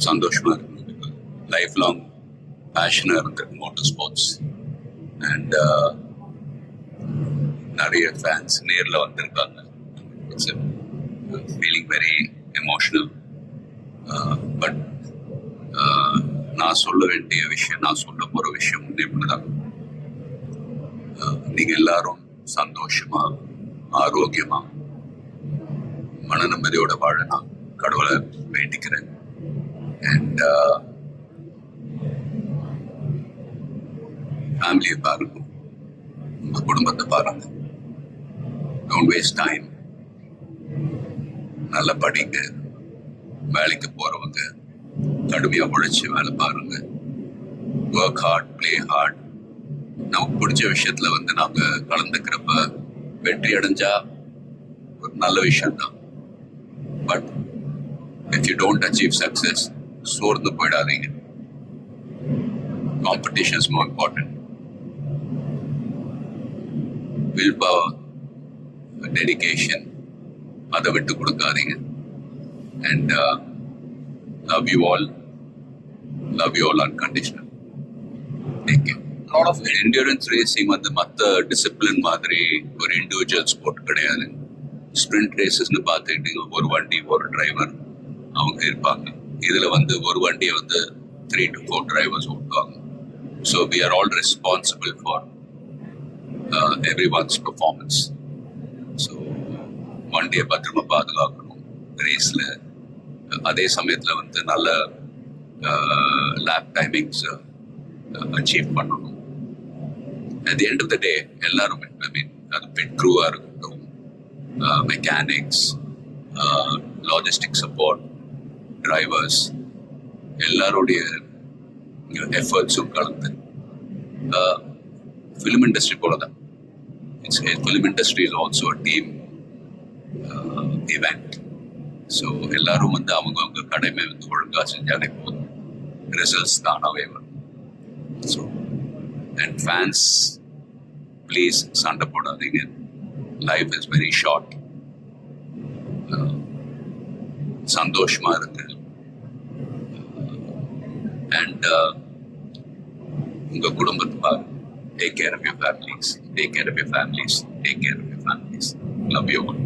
சந்தோஷமா இருக்கு. Life long பேஷனா இருந்திருக்கு மோட்டார் ஸ்போர்ட்ஸ். அண்ட் நிறைய ஃபேன்ஸ் நேரில் வந்திருக்காங்க. It's feeling very emotional. But நான் சொல்ல வேண்டிய விஷயம், நான் சொல்ல போகிற விஷயம் இப்படிதான். நீங்கள் எல்லாரும் சந்தோஷமா, ஆரோக்கியமா, மன நிம்மதியோட வாழ நான் கடவுளை வேண்டிக்கிறேன். அண்ட் ஃபேமிலியை பாருங்க, உங்க குடும்பத்தை பாருங்க. Don't waste time. நல்லா படிங்க. வேலைக்கு போறவங்க கடுமையா உழைச்சி வேலை பாருங்க. Work hard, play hard. நமக்கு பிடிச்ச விஷயத்துல நாம கலந்துக்கிறப்ப வெற்றி அடைஞ்சா ஒரு நல்ல விஷயம் தான். But if you don't achieve success, சோர்ந்து போயிடாதீங்க. Competition is more important. Willpower, dedication, அதை விட்டு கொடுக்காதீங்க. And love you all unconditional. Take care. lot of endurance racing மற்ற டிசிப்ளின் மாதிரி ஒரு இண்டிவிஜுவல் ஸ்போர்ட் கிடையாது. ஸ்ப்ரிண்ட் ரேசஸ்ன்னு பார்த்துக்கிட்டீங்க, ஒரு வண்டி ஒரு டிரைவர் அவங்க இருப்பாங்க. இதுல ஒரு வண்டியை 3 to 4 டிரைவர்ஸ் ஓட்டுவாங்க. So we are all responsible for everyone's performance. So வண்டியை பத்திரமா பாதுகாக்கணும் ரேஸ்ல. அதே சமயத்துல நல்ல லேப் டைமிங்ஸ் அச்சீவ் பண்ணணும். At the end of the day, எல்லாரும் அது பிட் க்ரூவா இருக்கட்டும், மெக்கானிக்ஸ், லாஜிஸ்டிக் சப்போர்ட், டிரைவர்ஸ், எல்லாருடைய எஃபர்ட்ஸும் கலந்து ஃபிலிம் இண்டஸ்ட்ரி போல தான். Film industry is also a team event. So எல்லாரும் அவங்க கடமை ஒழுங்காக செஞ்சாலே போதும், ரிசல்ட்ஸ் தானாகவே வரும். ஸோ அண்ட் ஃபேன்ஸ், ப்ளீஸ் சண்டை போடாதீங்க. Life is very short. சந்தோஷமா இருக்கு. அண்ட் உங்க குடும்பத்தை பாருங்க. Take care of your families. Take care of your families. Take care of your families. Love you all.